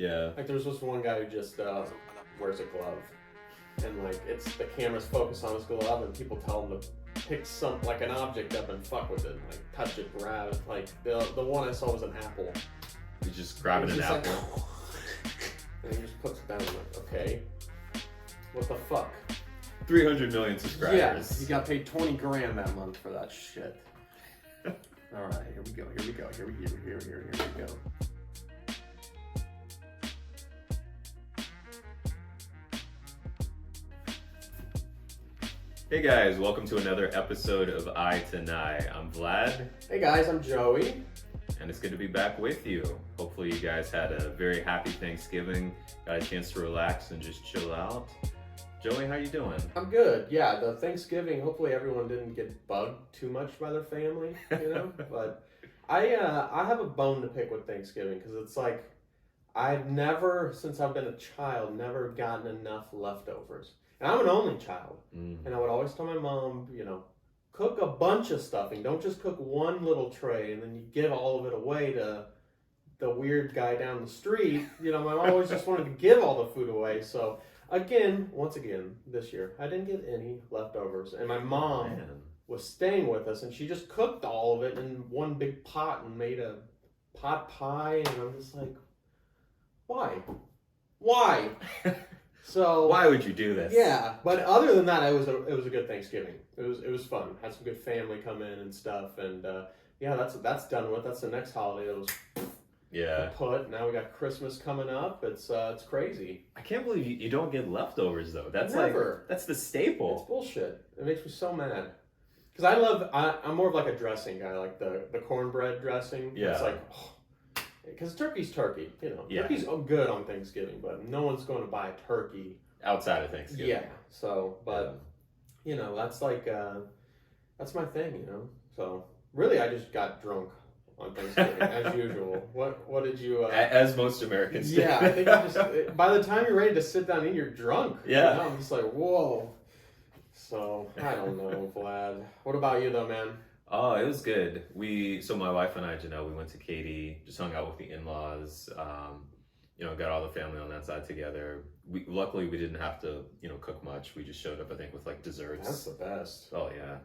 Yeah. Like there's this one guy who just wears a glove, and like the camera's focused on his glove, and people tell him to pick an object up and fuck with it, like touch it, grab it. Like the one I saw was an apple. He's just grabbing an apple. Like, and he just puts it down. I'm like, okay, what the fuck? 300 million subscribers. Yeah, he got paid 20 grand that month for that shit. All right, here we go. Here we go. Here we go. Hey guys, welcome to another episode of I to Nigh. I'm Vlad. Hey guys, I'm Joey. And it's good to be back with you. Hopefully you guys had a very happy Thanksgiving, got a chance to relax and just chill out. Joey, how you doing? I'm good. Yeah, the Thanksgiving, hopefully everyone didn't get bugged too much by their family, you know? But I have a bone to pick with Thanksgiving because it's like I've never, since I've been a child, never gotten enough leftovers. And I'm an only child. And I would always tell my mom, you know, cook a bunch of stuffing. Don't just cook one little tray and then you give all of it away to the weird guy down the street. You know, my mom always just wanted to give all the food away. So once again, this year, I didn't get any leftovers. And my mom was staying with us and she just cooked all of it in one big pot and made a pot pie. And I'm just like, why? So why would you do this? Yeah, but other than that, it was a good Thanksgiving. It was fun. Had some good family come in and stuff, and yeah, that's done with. That's the next holiday that was put. Now we got Christmas coming up. It's crazy. I can't believe you don't get leftovers though. That's Never. That's the staple. It's bullshit. It makes me so mad because I'm more of like a dressing guy, like the cornbread dressing. Yeah. It's like. Because turkey's turkey, you know. Yeah. Turkey's good on Thanksgiving, but no one's going to buy a turkey outside of Thanksgiving. Yeah. So, but you know, that's like that's my thing, you know. So really, I just got drunk on Thanksgiving as usual. What did you? As most Americans do. Yeah, I think you just by the time you're ready to sit down and eat, you're drunk. Yeah. You know? I'm just like, whoa. So I don't know, Vlad. What about you though, man? Oh, it was good. So my wife and I, Janelle, we went to Katy, just hung out with the in-laws, you know, got all the family on that side together. Luckily, we didn't have to, you know, cook much. We just showed up, I think, with like desserts. That's the best. Oh, yeah.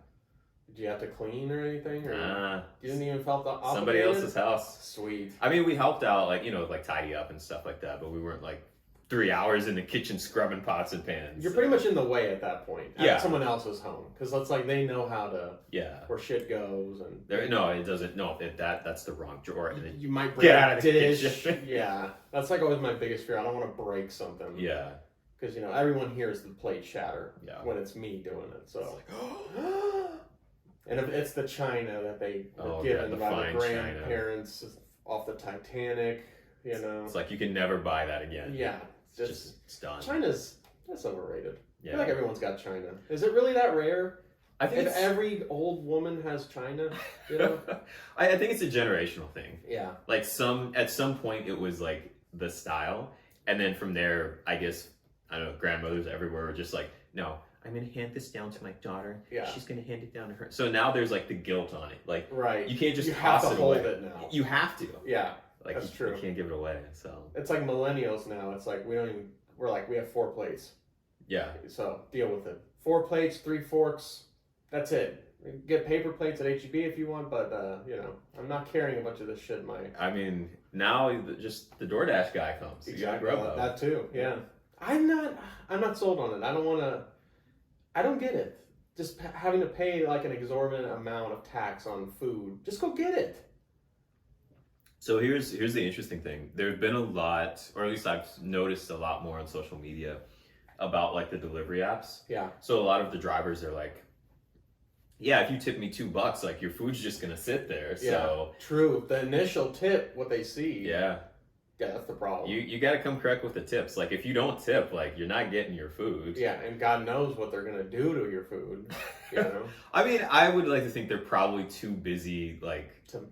Did you have to clean or anything? Or Nah. You didn't even felt obligated? Somebody else's house. Sweet. I mean, we helped out, like, you know, like tidy up and stuff like that, but we weren't like 3 hours in the kitchen scrubbing pots and pans. You're pretty much in the way at that point. Yeah. At someone else's home. Because it's like they know how to, where shit goes. And no, it doesn't. No, that's the wrong drawer. You might break get out of the dish. kitchen. Yeah. That's like always my biggest fear. I don't want to break something. Yeah. Because, you know, everyone hears the plate shatter when it's me doing it. So. And if it's the china that they were given by the grandparents off the Titanic, you know. It's like you can never buy that again. Yeah. It's done. That's overrated. Yeah. I feel like everyone's got china. Is it really that rare? I think every old woman has china, you know? I think it's a generational thing. Yeah. Like at some point it was like the style, and then from there, I guess, I don't know, grandmothers everywhere were just like, no, I'm going to hand this down to my daughter. Yeah. She's going to hand it down to her. So now there's like the guilt on it. Like, right. You can't just have toss to it hold away. It now. You have to. Yeah. Like that's true. You can't give it away. So it's like millennials now. It's like we have 4 plates. Yeah. So deal with it. 4 plates, 3 forks. That's it. Get paper plates at HEB if you want, but you know, I'm not carrying a bunch of this shit in my. I mean, now just the DoorDash guy comes. Exactly. That too. Yeah. I'm not sold on it. I don't get it. Just having to pay like an exorbitant amount of tax on food. Just go get it. So here's the interesting thing. There's been a lot, or at least I've noticed a lot more on social media about like the delivery apps. Yeah. So a lot of the drivers are like, yeah, if you tip me $2, like your food's just gonna sit there. So yeah, true. The initial tip, what they see. Yeah. Yeah, that's the problem. You got to come correct with the tips. Like if you don't tip, like you're not getting your food. Yeah, and God knows what they're gonna do to your food. You know. I mean, I would like to think they're probably too busy, like to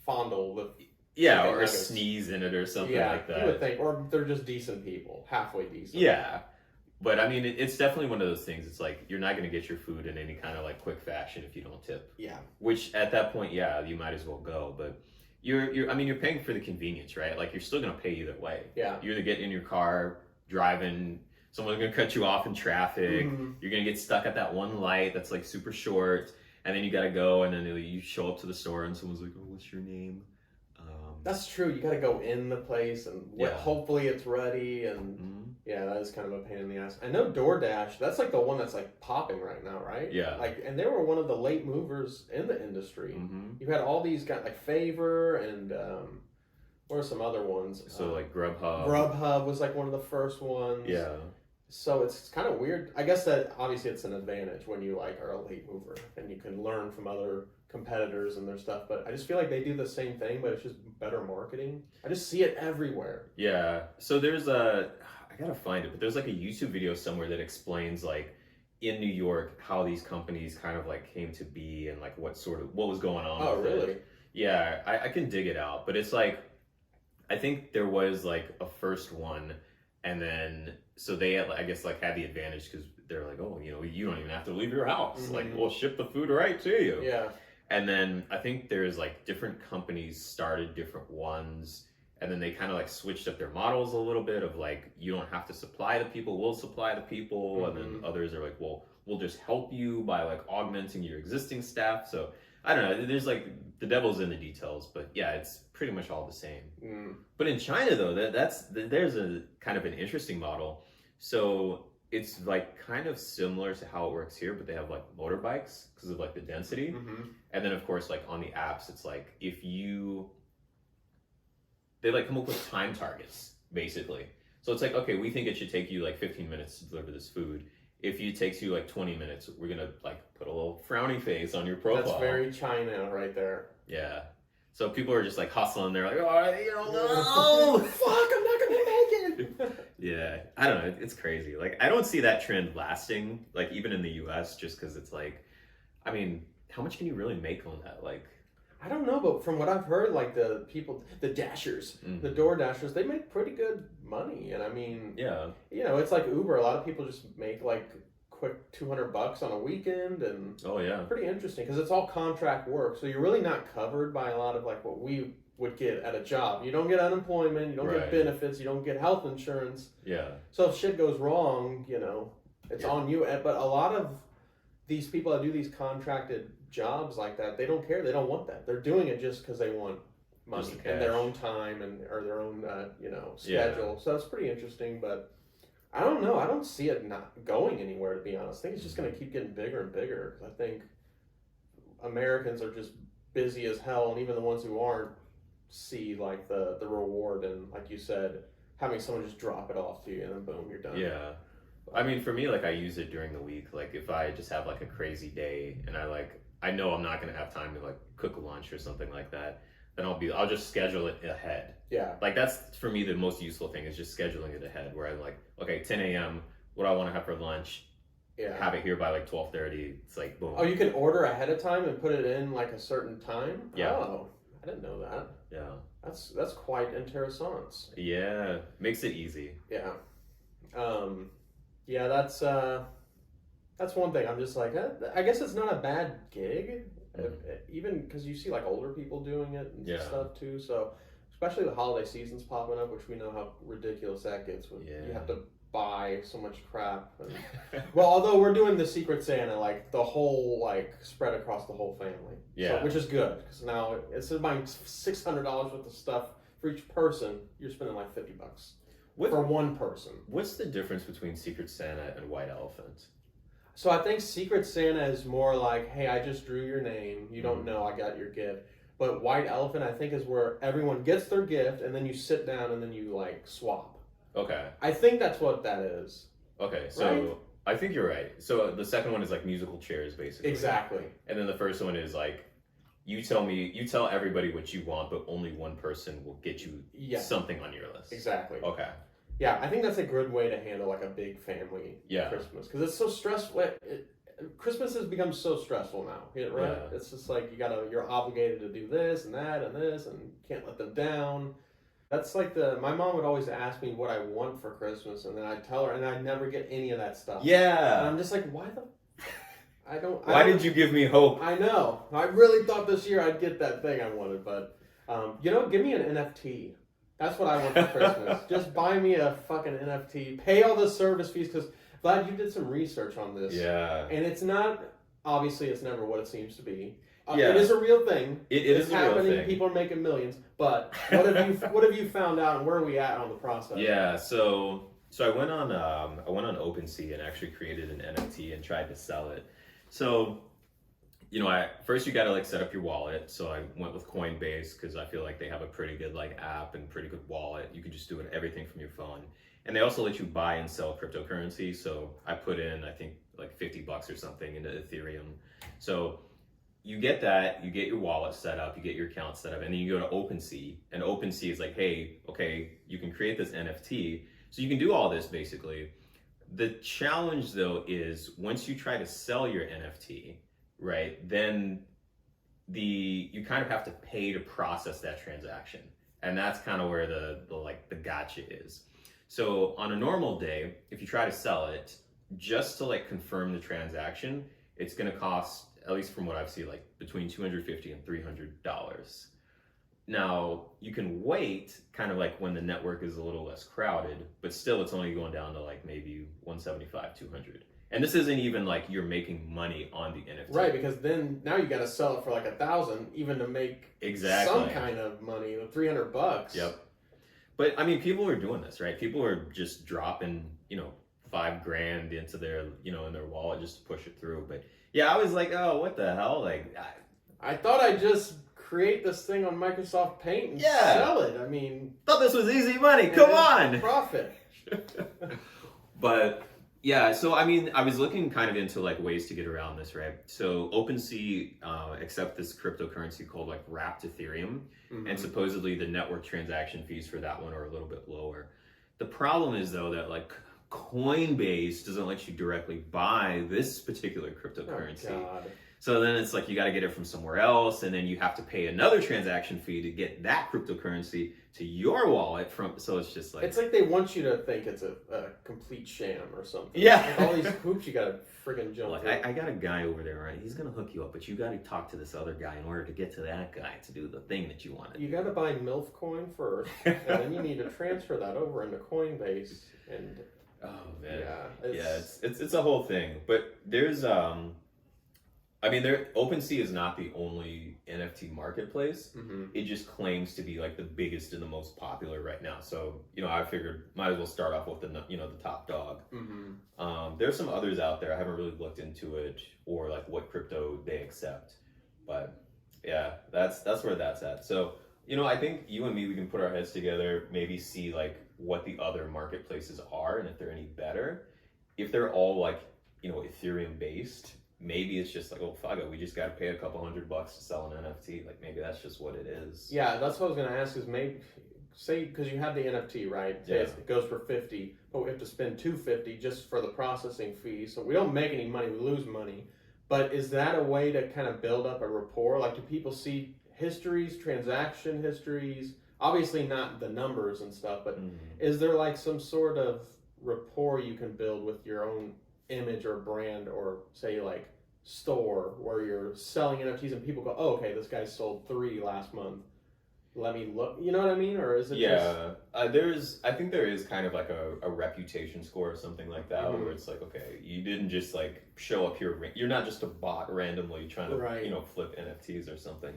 fondle the. Yeah, or sneeze in it or something like that. You would think, or they're just decent people, halfway decent. Yeah, but I mean, it's definitely one of those things. It's like you're not going to get your food in any kind of like quick fashion if you don't tip. Yeah. Which at that point, yeah, you might as well go. But I mean, you're paying for the convenience, right? Like you're still gonna pay either way. Yeah. You're either getting in your car, driving, someone's gonna cut you off in traffic. Mm-hmm. You're gonna get stuck at that one light that's like super short, and then you gotta go, and then you show up to the store, and someone's like, "Oh, what's your name?" That's true. You got to go in the place, and hopefully it's ready. And yeah, that is kind of a pain in the ass. I know DoorDash. That's like the one that's like popping right now, right? Yeah. Like, and they were one of the late movers in the industry. You had all these guys like Favor and what are some other ones? So like Grubhub. Grubhub was like one of the first ones. Yeah. So it's kind of weird. I guess that obviously it's an advantage when you like are a late mover and you can learn from other competitors and their stuff, but I just feel like they do the same thing, but it's just better marketing. I just see it everywhere. Yeah. So I gotta find it, but there's like a YouTube video somewhere that explains like in New York how these companies kind of like came to be and like what was going on. Oh, with really? it. Yeah, I can dig it out, but it's like I think there was like a first one, and then so they had, I guess like had the advantage because they're like, oh, you know, you don't even have to leave your house. Like we'll ship the food right to you. Yeah. And then I think there's like different companies started different ones, and then they kind of like switched up their models a little bit of like, you don't have to supply the people, we'll supply the people. And then others are like, well, we'll just help you by like augmenting your existing staff. So I don't know, there's like the devil's in the details, but yeah, it's pretty much all the same. But in China though, there's a kind of an interesting model. So it's like kind of similar to how it works here, but they have like motorbikes because of like the density. And then of course, like on the apps, it's like they like come up with time targets basically. So it's like, okay, we think it should take you like 15 minutes to deliver this food. If it takes you like 20 minutes, we're gonna like put a little frowny face on your profile. That's very China right there. Yeah. So people are just like hustling. They're like, oh, you know, no, fuck, I'm not gonna make it. Yeah, I don't know. It's crazy. Like, I don't see that trend lasting. Like, even in the U.S., just because it's like, I mean, how much can you really make on that? Like, I don't know, but from what I've heard, like the Dashers, the Door Dashers, they make pretty good money. And I mean, yeah, you know, it's like Uber. A lot of people just make like quick $200 on a weekend, and oh yeah, pretty interesting because it's all contract work. So you're really not covered by a lot of like what we would get at a job. You don't get unemployment, you don't get benefits, you don't get health insurance. Yeah. So if shit goes wrong, you know, it's on you. But a lot of these people that do these contracted jobs like that, they don't care. They don't want that. They're doing it just because they want money and their own time or their own, schedule. So it's pretty interesting, but I don't know. I don't see it not going anywhere, to be honest. I think it's just going to keep getting bigger and bigger. I think Americans are just busy as hell, and even the ones who aren't see like the reward, and like you said, having someone just drop it off to you and then boom, you're done. Yeah. I mean, for me, like I use it during the week. Like if I just have like a crazy day and I know I'm not going to have time to like cook a lunch or something like that, then I'll just schedule it ahead. Yeah. Like that's for me the most useful thing is just scheduling it ahead, where I'm like, okay, 10 a.m. what do I want to have for lunch? Yeah. Have it here by like 12:30. It's like boom. Oh, you can order ahead of time and put it in like a certain time? Yeah. Oh, I didn't know that. Yeah. That's quite interessant. Yeah. Makes it easy. Yeah. Yeah, that's one thing. I'm just like, I guess it's not a bad gig, even because you see like older people doing it and stuff too. So especially the holiday season's popping up, which we know how ridiculous that gets when you have to buy so much crap. And, well, although we're doing the Secret Santa, like the whole like spread across the whole family, so, which is good because now instead of buying $600 worth of stuff for each person, you're spending like $50 for one person. What's the difference between Secret Santa and White Elephant? So I think Secret Santa is more like, hey, I just drew your name. You don't know I got your gift. But White Elephant, I think, is where everyone gets their gift and then you sit down and then you like swap. Okay. I think that's what that is. Okay, so I think you're right. So the second one is like musical chairs, basically. Exactly. And then the first one is like, you tell everybody what you want, but only one person will get you something on your list. Exactly. Okay. Yeah, I think that's a good way to handle like a big family Christmas because it's so stressful. Christmas has become so stressful now, right? Yeah. It's just like you're obligated to do this and that and this, and you can't let them down. That's like my mom would always ask me what I want for Christmas, and then I'd tell her, and I'd never get any of that stuff. Yeah. And I'm just like, why did you give me hope? I know. I really thought this year I'd get that thing I wanted, but Give me an NFT. That's what I want for Christmas. Just buy me a fucking NFT. Pay all the service fees, because Vlad, you did some research on this. Yeah. And it's not, obviously, it's never what it seems to be. Yeah. It is a real thing. It is it's a happening. real thing. People are making millions. But what have you found out, and where are we at on the process? Yeah. So I went on OpenSea and actually created an NFT and tried to sell it. So, first you got to like set up your wallet. So I went with Coinbase because I feel like they have a pretty good like app and pretty good wallet. You can just do everything from your phone. And they also let you buy and sell cryptocurrency. So I put in, I think like $50 or something into Ethereum. So you get that, you get your wallet set up, you get your account set up, and then you go to OpenSea. And OpenSea is like, hey, okay, you can create this NFT. So you can do all this basically. The challenge though is once you try to sell your NFT, right, then you kind of have to pay to process that transaction. And that's kind of where the gotcha is. So on a normal day, if you try to sell it, just to like confirm the transaction, it's going to cost, at least from what I've seen, like between $250 and $300. Now you can wait kind of like when the network is a little less crowded, but still it's only going down to like maybe 175, 200. And this isn't even like you're making money on the NFT. Right, because then now you got to sell it for like 1,000 even to make some kind of money, $300. Yep. But I mean, people are doing this, right? People are just dropping, $5,000 into their, in their wallet just to push it through. But yeah, I was like, oh, what the hell? Like, I thought I'd just create this thing on Microsoft Paint and sell it. I mean, thought this was easy money. Come on. Profit. But yeah, so I mean, I was looking kind of into like ways to get around this, right? So OpenSea accept this cryptocurrency called like wrapped Ethereum, and supposedly the network transaction fees for that one are a little bit lower. The problem is though that like Coinbase doesn't let you directly buy this particular cryptocurrency. Oh, God. So then it's like you got to get it from somewhere else, and then you have to pay another transaction fee to get that cryptocurrency to your wallet from. So it's just like it's like they want you to think it's a complete sham or something. Yeah, like all these hoops you got to friggin' jump. Like I got a guy over there, right? He's gonna hook you up, but you got to talk to this other guy in order to get to that guy to do the thing that you wanted. You got to buy MILF coin first, and then you need to transfer that over into Coinbase. And oh man, yeah, it's a whole thing. But there's OpenSea is not the only NFT marketplace. It just claims to be like the biggest and the most popular right now. So, I figured might as well start off with the top dog. There's some others out there. I haven't really looked into it or like what crypto they accept, but yeah, that's where that's at. So, I think you and me, we can put our heads together, maybe see like what the other marketplaces are and if they're any better. If they're all like, Ethereum based, maybe it's just like, oh, fuck it, we just got to pay a couple $100 to sell an NFT. Like, maybe that's just what it is. Yeah, that's what I was going to ask is maybe, say, because you have the NFT, right? Yeah. It goes for $50, but we have to spend $250 just for the processing fee. So we don't make any money, we lose money. But is that a way to kind of build up a rapport? Like, do people see histories, transaction histories? Obviously not the numbers and stuff, but is there like some sort of rapport you can build with your own image or brand, or say like store where you're selling NFTs and people go, oh, okay, this guy sold 3 last month, let me look, you know what I mean? Or is it I think there is kind of like a reputation score or something like that, where it's like, okay, you didn't just like show up here, you're not just a bot randomly trying to flip NFTs or something.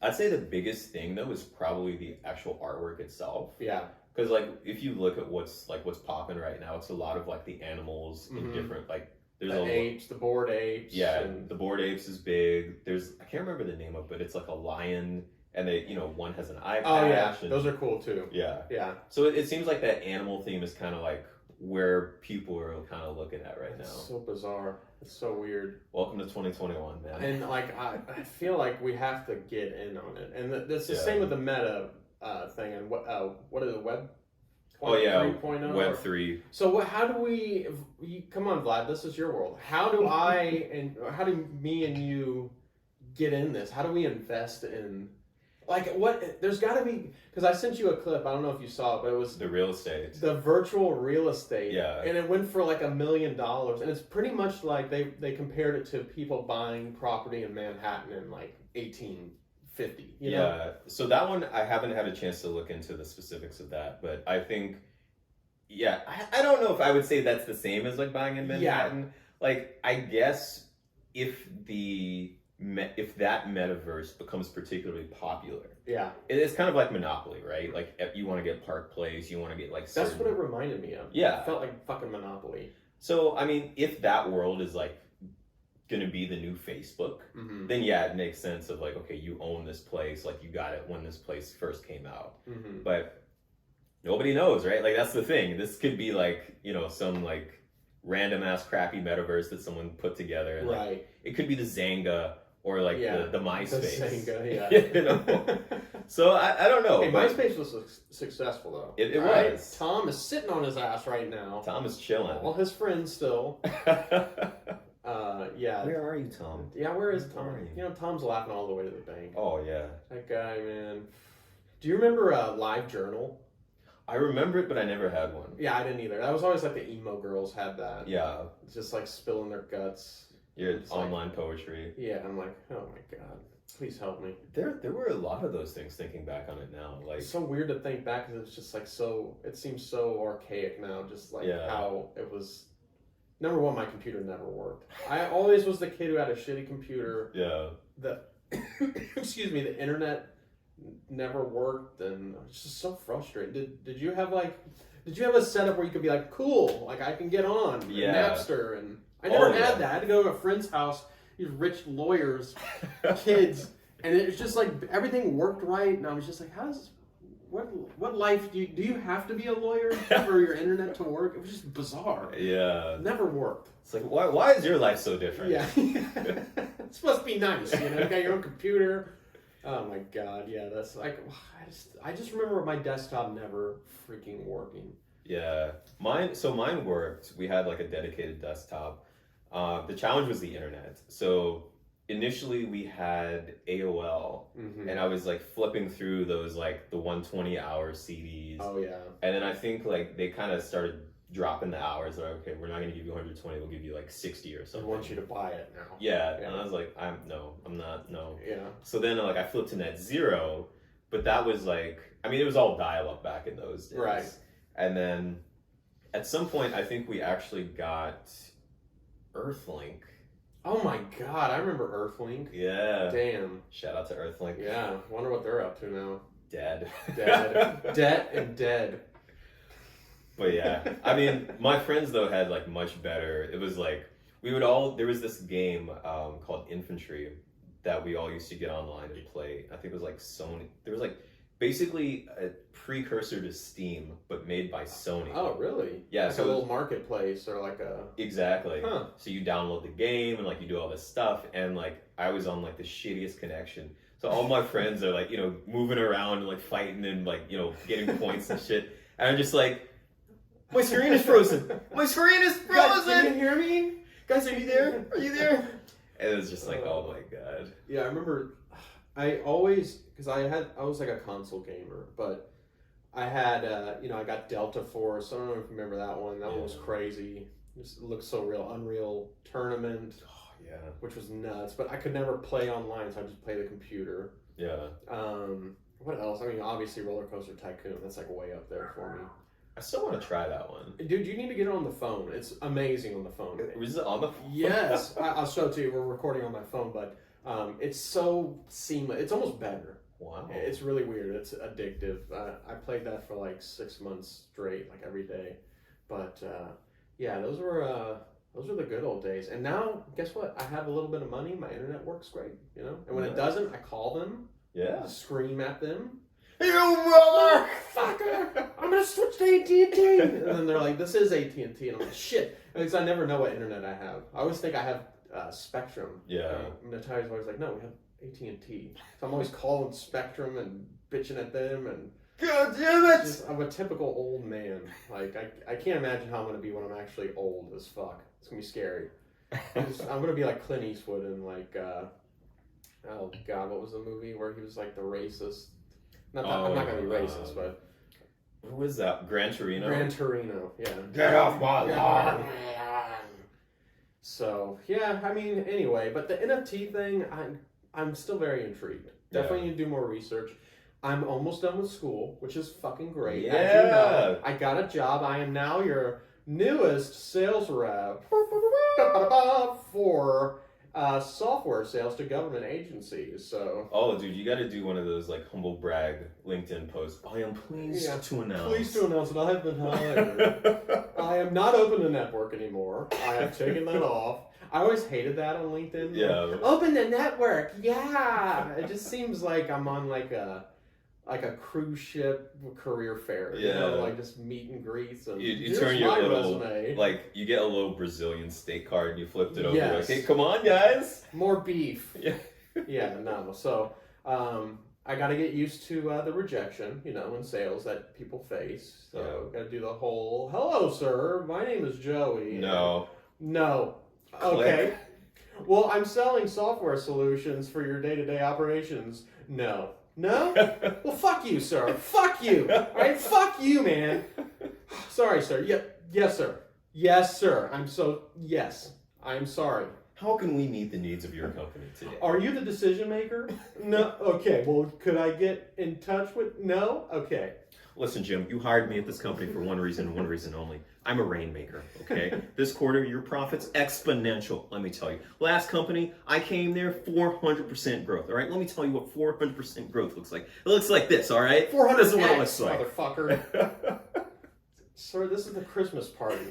I'd say the biggest thing though is probably the actual artwork itself. Yeah. Because like if you look at what's popping right now, it's a lot of like the animals in different like there's the apes, the bored apes. Yeah, and the bored apes is big. There's I can't remember the name of it, but it's like a lion, and they one has an eye patch. Oh yeah, those are cool too. Yeah, yeah. So it seems like that animal theme is kind of like where people are kind of looking at right now. It's so bizarre. It's so weird. Welcome to 2021, man. And like I feel like we have to get in on it, and that's the same with the meta thing. And what is it, Web? Oh yeah, 3.0? Web 3. So how do we? Come on, Vlad. This is your world. How do how do me and you get in this? How do we invest in? Like what? There's got to be, because I sent you a clip. I don't know if you saw it, but it was the real estate, the virtual real estate. Yeah, and it went for like $1 million, and it's pretty much like they compared it to people buying property in Manhattan in like 1850 50. You know? So that one, I haven't had a chance to look into the specifics of that, but I think, I don't know if I would say that's the same as like buying in Manhattan. Yeah. Like, I guess if that metaverse becomes particularly popular, it's kind of like Monopoly, right? Like, if you want to get Park Place, you want to get like that's what it reminded me of. Yeah, it felt like fucking Monopoly. So I mean, if that world is like gonna be the new Facebook, then it makes sense of like, okay, you own this place, like you got it when this place first came out. But nobody knows, right? Like, that's the thing. This could be like, you know, some like random ass crappy metaverse that someone put together, and, right? Like, it could be the Zanga or like the MySpace. The Zanga, you know? So I don't know. Hey, MySpace was successful though. It right? was. Tom is sitting on his ass right now. Tom is chilling. All his friends still. Where are you, Tom? Yeah, where is Tom? You know, Tom's laughing all the way to the bank. Oh yeah. That guy, man. Do you remember Live Journal? I remember it, but I never had one. Yeah, I didn't either. That was always like the emo girls had that. Yeah. It's just like spilling their guts. Your online poetry. Yeah, I'm like, oh my god, please help me. There were a lot of those things. Thinking back on it now, like, it's so weird to think back because it's just like so. It seems so archaic now. Just like how it was. Number one, my computer never worked. I always was the kid who had a shitty computer. Yeah. Excuse me, the internet never worked, and it's just so frustrating. Did you have a setup where you could be like, cool, like I can get on Napster, and I never had that. I had to go to a friend's house, these rich lawyers, kids, and it was just like everything worked right, and I was just like, what life do you have to be a lawyer for your internet to work? It was just bizarre. Yeah. It never worked. It's like, why is your life so different? Yeah. It's supposed to be nice, you know, you got your own computer. Oh my god, yeah, that's like, I just remember my desktop never freaking working. Yeah. Mine worked. We had like a dedicated desktop. The challenge was the internet. So initially we had AOL, and I was like flipping through those like the 120-hour CDs. Oh yeah. And then I think like they kind of started dropping the hours. Like, okay, we're not going to give you 120. We'll give you like 60 or something. I want you to buy it now. Yeah. And I was like, I'm not. Yeah. So then like I flipped to net zero, but that was like, I mean, it was all dial up back in those days. Right. And then at some point, I think we actually got Earthlink. Oh my god, I remember Earthlink. Yeah. Damn. Shout out to Earthlink. Yeah. Wonder what they're up to now. Dead. Debt and dead. But yeah, I mean, my friends though had like much better. It was like there was this game called Infantry that we all used to get online and play. I think it was like Sony. There was like basically a precursor to Steam, but made by Sony. Oh, really? Yeah, like so a little marketplace or like a... Exactly. Huh. So you download the game and like you do all this stuff, and like I was on like the shittiest connection. So all my friends are like, you know, moving around and like fighting and like, you know, getting points and shit. And I'm just like, my screen is frozen. My screen is frozen. Guys, can you hear me? Guys, are you there? Are you there? And it was just like, oh my god. Yeah, I remember. I always, because I was like a console gamer, but I had, I got Delta Force. I don't know if you remember that one. That one was crazy. It looked so real. Unreal Tournament. Oh yeah. Which was nuts, but I could never play online, so I just play the computer. Yeah. What else? I mean, obviously Roller Coaster Tycoon. That's like way up there for me. I still want to try that one. Dude, you need to get it on the phone. It's amazing on the phone. Is it on the phone? Yes. I'll show it to you. We're recording on my phone, but it's so seamless. It's almost better. Wow. It's really weird. It's addictive. I played that for like 6 months straight, like every day. But yeah, those were the good old days. And now, guess what? I have a little bit of money. My internet works great, you know? And when it doesn't, I call them. Yeah. Scream at them. You motherfucker! I'm gonna switch to AT&T. And then they're like, "This is AT&T," and I'm like, "Shit," because I never know what internet I have. I always think I have Spectrum. Yeah. Natalia's always like, "No, we have AT&T." So I'm always calling Spectrum and bitching at them, and God damn it! I'm a typical old man. Like I can't imagine how I'm gonna be when I'm actually old as fuck. It's gonna be scary. I'm gonna be like Clint Eastwood and like oh god, what was the movie where he was like the racist? I'm not gonna be racist, but what was that? Gran Torino. Gran Torino, yeah. Get off my lawn. So yeah, I mean, anyway, but the NFT thing, I'm still very intrigued. Definitely need to do more research. I'm almost done with school, which is fucking great. Yeah. As you know, I got a job. I am now your newest sales rep for software sales to government agencies. So. Oh, dude, you got to do one of those like humble brag LinkedIn posts. I am pleased to announce. Pleased to announce that I have been hired. I am not open to network anymore. I have taken that off. I always hated that on LinkedIn. Yeah. Like, open to network. Yeah. It just seems like I'm on like a cruise ship career fair. Yeah. You know, like just meet and greets. And You here's turn your my little, resume. like, you get a little Brazilian steak card and you flipped it over. Yes. Like, hey, come on, guys. More beef. Yeah. Yeah, no. So, I got to get used to the rejection, you know, in sales that people face. So, got to do the whole, hello, sir. My name is Joey. No. No. Click. Okay. Well, I'm selling software solutions for your day-to-day operations. No. No? Well, fuck you, sir. Fuck you. All right? Fuck you, man. Sorry, sir. Yes, sir. Yes, sir. Yes. I'm sorry. How can we meet the needs of your company today? Are you the decision maker? No. Okay. Well, could I get in touch with? No. Okay. Listen, Jim, you hired me at this company for one reason and one reason only. I'm a rainmaker, okay? This quarter, your profit's exponential, let me tell you. Last company, I came there, 400% growth, all right? Let me tell you what 400% growth looks like. It looks like this, all right? 400 This is what it looks like. Motherfucker. Sir, this is the Christmas party.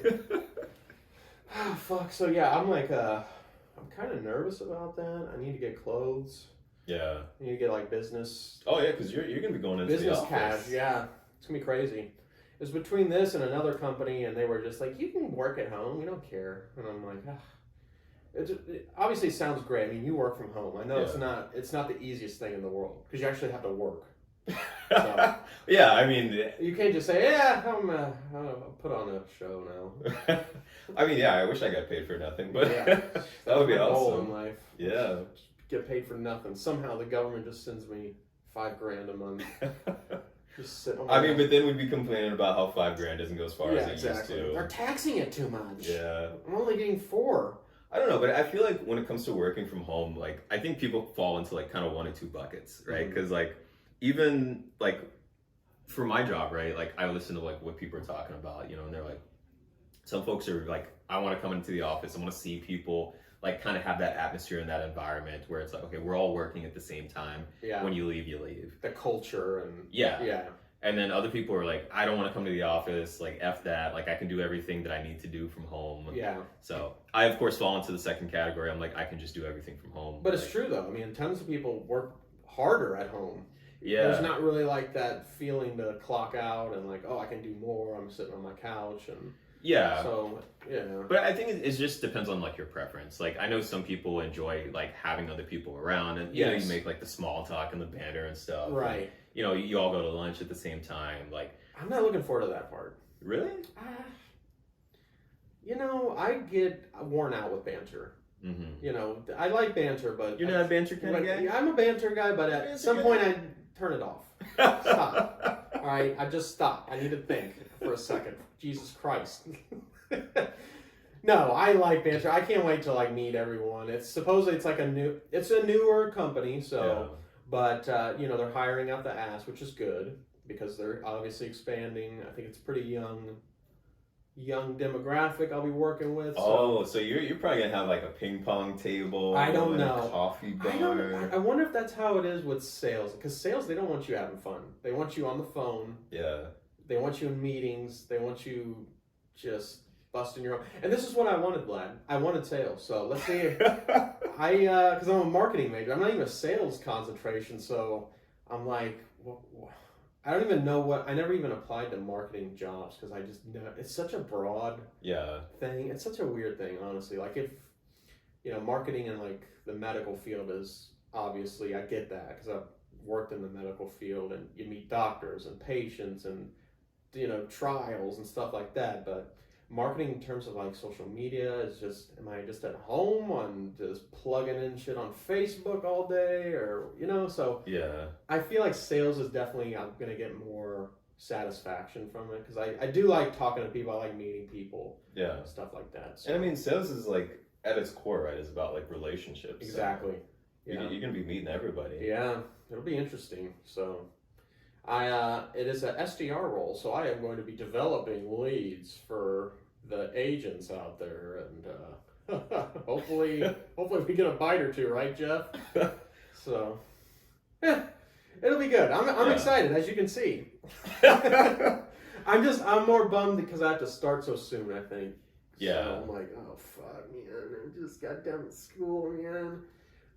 Oh, fuck. So, yeah, I'm like, I'm kind of nervous about that. I need to get clothes. Yeah. I need to get, like, business. Oh, yeah, because you're going to be going into business the office. cash, yeah. It's going to be crazy. It was between this and another company, and they were just like, you can work at home. We don't care. And I'm like, it obviously sounds great. I mean, you work from home. I know it's not the easiest thing in the world because you actually have to work. So, yeah, I mean... You can't just say, yeah, I'll put on a show now. I mean, yeah, I wish I got paid for nothing, but Yeah. that would be my goal awesome. in life. Yeah. Get paid for nothing. Somehow the government just sends me $5,000 a month. Just sit on I mean, but then we'd be complaining about how $5,000 doesn't go as far as it exactly. used to. They're taxing it too much. Yeah. I'm only getting 4. I don't know, but I feel like when it comes to working from home, like, I think people fall into, like, kind of one or two buckets, right? Because, like, even, like, for my job, right, like, I listen to, like, what people are talking about, you know, and they're like, some folks are like, I want to come into the office, I want to see people, like, kind of have that atmosphere and that environment where it's like, okay, we're all working at the same time. Yeah. When you leave, you leave. The culture and... Yeah. Yeah. And then other people are like, I don't want to come to the office, like, F that, like, I can do everything that I need to do from home. Yeah. So I, of course, fall into the second category. I'm like, I can just do everything from home. But it's true, though. I mean, tons of people work harder at home. Yeah. There's not really, like, that feeling to clock out and, like, oh, I can do more. I'm sitting on my couch and... Yeah. So, yeah. But I think it just depends on, like, your preference. Like, I know some people enjoy, like, having other people around. And, you know, you make, like, the small talk and the banter and stuff. Right. And, you know, you all go to lunch at the same time. Like, I'm not looking forward to that part. Really? You know, I get worn out with banter. Mm-hmm. You know, I like banter, but... You're not a banter kind of guy? I'm a banter guy, but at some point I turn it off. Stop. All right? I just stop. I need to think for a second. Jesus Christ. No, I like banter. I can't wait till I meet everyone. It's supposedly it's a newer company, so... Yeah. But, you know, they're hiring out the ass, which is good because they're obviously expanding. I think it's pretty young demographic I'll be working with. So you're probably going to have like a ping pong table. I don't and know. A coffee bar. I wonder if that's how it is with sales. Because sales, they don't want you having fun. They want you on the phone. Yeah. They want you in meetings. They want you just busting your own. And this is what I wanted, Vlad. I wanted sales. So let's see. Because I'm a marketing major. I'm not even a sales concentration. So I'm like, I don't even know I never even applied to marketing jobs because I just know it's such a broad thing. It's such a weird thing, honestly. Like if, you know, marketing in like the medical field is obviously, I get that because I've worked in the medical field and you meet doctors and patients and, you know, trials and stuff like that. But marketing in terms of like social media is just, am I just at home on just plugging in shit on Facebook all day or, you know, so yeah. I feel like sales is definitely, I'm going to get more satisfaction from it because I do like talking to people. I like meeting people. Yeah. Stuff like that. So. And I mean, sales is like, at its core, right, is about like relationships. Exactly. So you're going to be meeting everybody. Yeah. it'll be interesting. So, it is a SDR role, so I am going to be developing leads for the agents out there, and hopefully we get a bite or two, right, Jeff? So, it'll be good. I'm excited, as you can see. I'm more bummed because I have to start so soon, I think. Yeah. So I'm like, oh fuck, man, I just got done with school, man.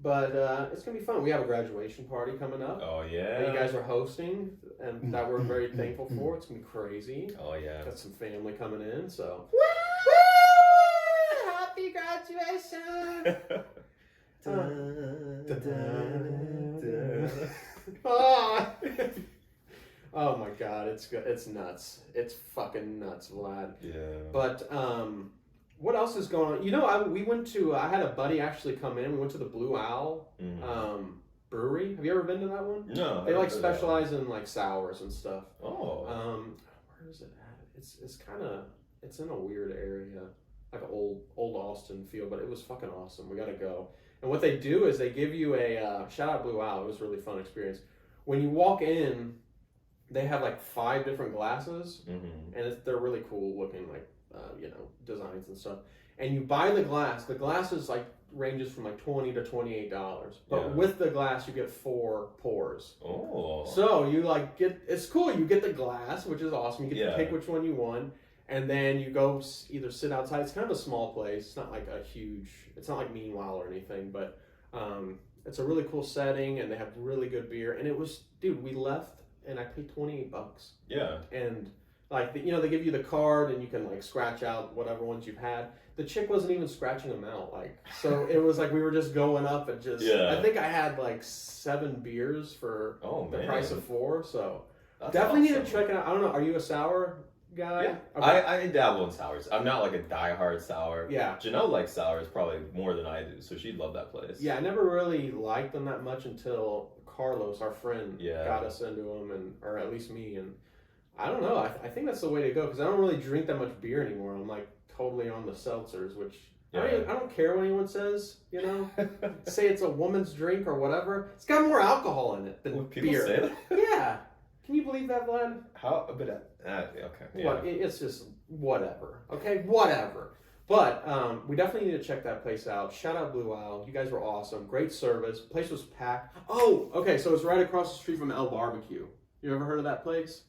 But it's gonna be fun. We have a graduation party coming up. Oh yeah. That you guys are hosting, and that we're very thankful for. It's gonna be crazy. Oh yeah. Got some family coming in, so. Woo! Happy graduation! Oh my god, it's good. It's nuts. It's fucking nuts, Vlad. Yeah. But what else is going on? You know, I had a buddy actually come in. We went to the Blue Owl brewery. Have you ever been to that one? No. They like specialize in like sours and stuff. Oh. Where is it at? It's in a weird area, like an old Austin feel, but it was fucking awesome. We gotta go. And what they do is they give you a shout out Blue Owl. It was a really fun experience. When you walk in, they have like 5 different glasses, and they're really cool looking, like designs and stuff. And you buy the glass. The glass is like ranges from like $20 to $28, but with the glass you get 4 pours. Oh. So you like it's cool. You get the glass, which is awesome. You get to pick which one you want, and then you go either sit outside. It's kind of a small place. It's not like a huge. It's not like Meanwhile or anything, but it's a really cool setting, and they have really good beer. And it was, dude, we left. And I paid $28. Yeah. And like they give you the card and you can like scratch out whatever ones you've had. The chick wasn't even scratching them out, like, so it was like we were just going up and just. Yeah. I think I had like 7 beers for the price of 4. So that's definitely awesome. Need to check it out. I don't know. Are you a sour guy? Yeah. Okay. I dabble in sours. I'm not like a diehard sour. Yeah. Janelle likes sours probably more than I do, so she'd love that place. Yeah, I never really liked them that much until Carlos, our friend, got us into them, or at least me, and I don't know. I think that's the way to go because I don't really drink that much beer anymore. I'm like totally on the seltzers, which I don't care what anyone says. Say it's a woman's drink or whatever. It's got more alcohol in it than people beer. Say that? Yeah. Can you believe that, Vlad? How? But okay. Yeah. What? It's just whatever. Okay, whatever. But we definitely need to check that place out. Shout out Blue Owl. You guys were awesome. Great service. Place was packed. Oh, okay. So it's right across the street from El Barbecue. You ever heard of that place?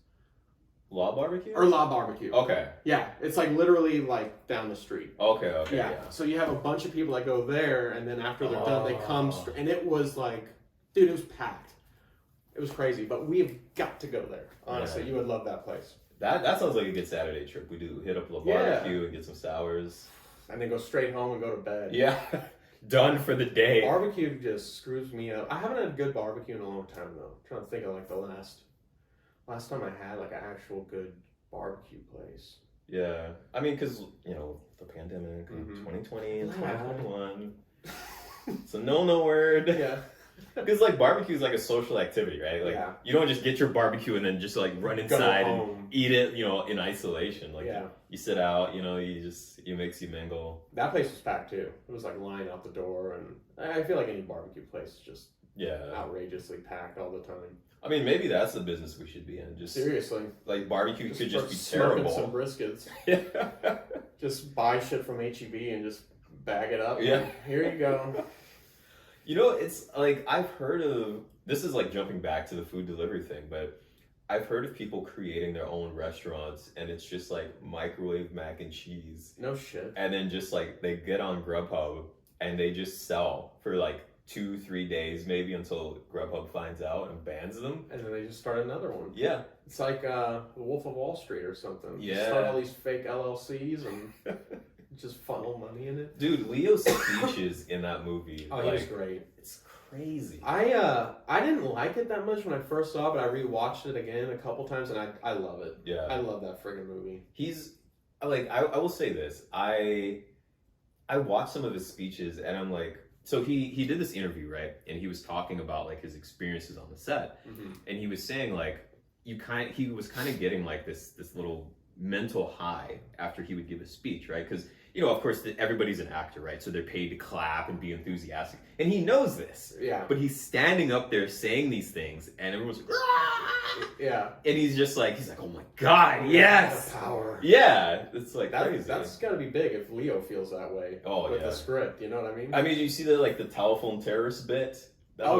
La Barbecue? Or La Barbecue. Okay. Yeah. It's like literally like down the street. Okay. Yeah. So you have a bunch of people that go there, and then after they're done, they come. And it was like, dude, it was packed. It was crazy. But we've got to go there. Honestly, you would love that place. That sounds like a good Saturday trip. We do hit up La Barbecue and get some sours. And then go straight home and go to bed. Yeah. Done for the day. Barbecue just screws me up. I haven't had a good barbecue in a long time, though. I'm trying to think of like the last time I had like an actual good barbecue place. Yeah. I mean, because, the pandemic, 2020 and 2021. It's a no word. Yeah. Because like barbecue is like a social activity, right? Like you don't just get your barbecue and then just like run inside and eat it, in isolation. Like you sit out, you mix, you mingle. That place was packed too. It was like line out the door, and I feel like any barbecue place is just outrageously packed all the time. I mean, maybe that's the business we should be in. Just seriously, like barbecue could just be smoking terrible. Some briskets. Yeah. Just buy shit from HEB and just bag it up. Yeah. Here you go. It's like I've heard of, this is like jumping back to the food delivery thing, but I've heard of people creating their own restaurants, and it's just like microwave mac and cheese. No shit. And then just like they get on Grubhub and they just sell for like 2-3 days maybe until Grubhub finds out and bans them. And then they just start another one. Yeah. It's like The Wolf of Wall Street or something. Yeah. Just start all these fake LLCs and just funnel money in it. Dude, Leo's speeches in that movie. Oh, he was great. It's crazy. I didn't like it that much when I first saw it, but I rewatched it again a couple times, and I love it. Yeah. I love that friggin' movie. He's, like, I will say this. I watched some of his speeches, and I'm like, so he did this interview, right? And he was talking about, like, his experiences on the set. Mm-hmm. And he was saying, like, he was kind of getting, like, this little mental high after he would give a speech, right? Because, you know, of course, everybody's an actor, right? So they're paid to clap and be enthusiastic. And he knows this. Yeah. But he's standing up there saying these things, and everyone's like, "Ah!" Yeah. And he's like, oh my God, yes! The power. Yeah. It's like crazy. That's got to be big if Leo feels that way with the script, you know what I mean? I mean, you see the telephone terrorist bit? I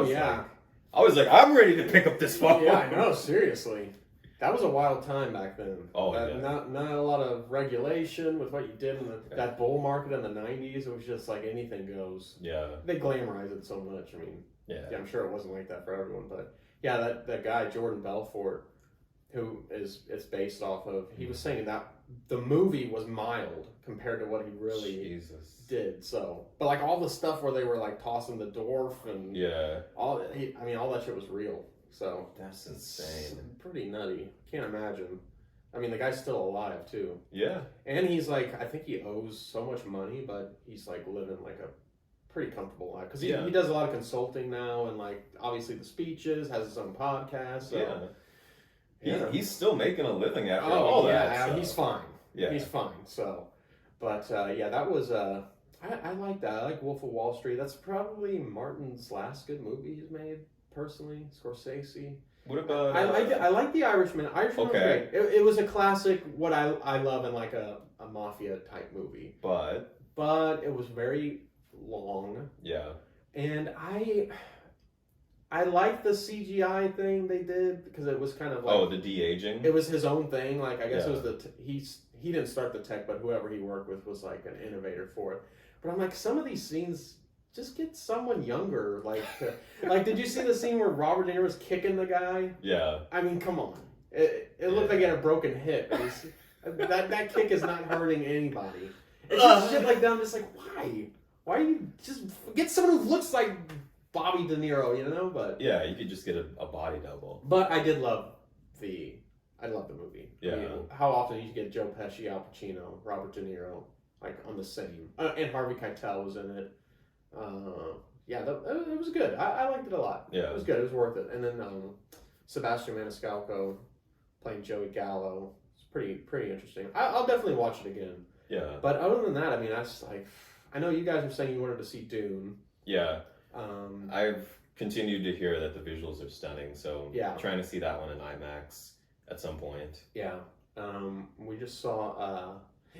was like, I'm ready to pick up this phone. Yeah, I know, seriously. That was a wild time back then. Oh, yeah. Not a lot of regulation with what you did in that bull market in the 90s. It was just like anything goes. Yeah. They glamorize it so much. I mean, yeah, I'm sure it wasn't like that for everyone. But yeah, that guy, Jordan Belfort, who it's based off of, he was saying that the movie was mild compared to what he really did. So, but like all the stuff where they were like tossing the dwarf and all that shit was real. So that's insane. Pretty nutty. Can't imagine. I mean, the guy's still alive too. Yeah. And he's like, I think he owes so much money, but he's like living like a pretty comfortable life because he does a lot of consulting now, and like obviously the speeches, has his own podcast. So, he's still making a living after all that. Yeah, he's fine. Yeah, he's fine. So, but that was I like that. I like Wolf of Wall Street. That's probably Martin's last good movie he's made. Personally, Scorsese. What about? I like The Irishman. Irishman was great. It was a classic. What I love in like a mafia type movie. But it was very long. Yeah. And I like the CGI thing they did because it was kind of like the de-aging. It was his own thing. Like I guess it was he didn't start the tech, but whoever he worked with was like an innovator for it. But I'm like, some of these scenes. Just get someone younger. Like, did you see the scene where Robert De Niro was kicking the guy? Yeah. I mean, come on. It looked like he had a broken hip. That kick is not hurting anybody. It's just shit like that. I'm just like, why? Why do you just get someone who looks like Bobby De Niro? You know, but yeah, you could just get a body double. But I did love the movie. Yeah. I mean, how often you get Joe Pesci, Al Pacino, Robert De Niro, like on the same, and Harvey Keitel was in it. It was good. I liked it a lot. Yeah, it was good. It was worth it. And then Sebastian Maniscalco playing Joey Gallo. It's pretty interesting. I'll definitely watch it again. Yeah. But other than that, I mean, I know you guys were saying you wanted to see Dune. Yeah. I've continued to hear that the visuals are stunning. So trying to see that one in IMAX at some point. Yeah. We just saw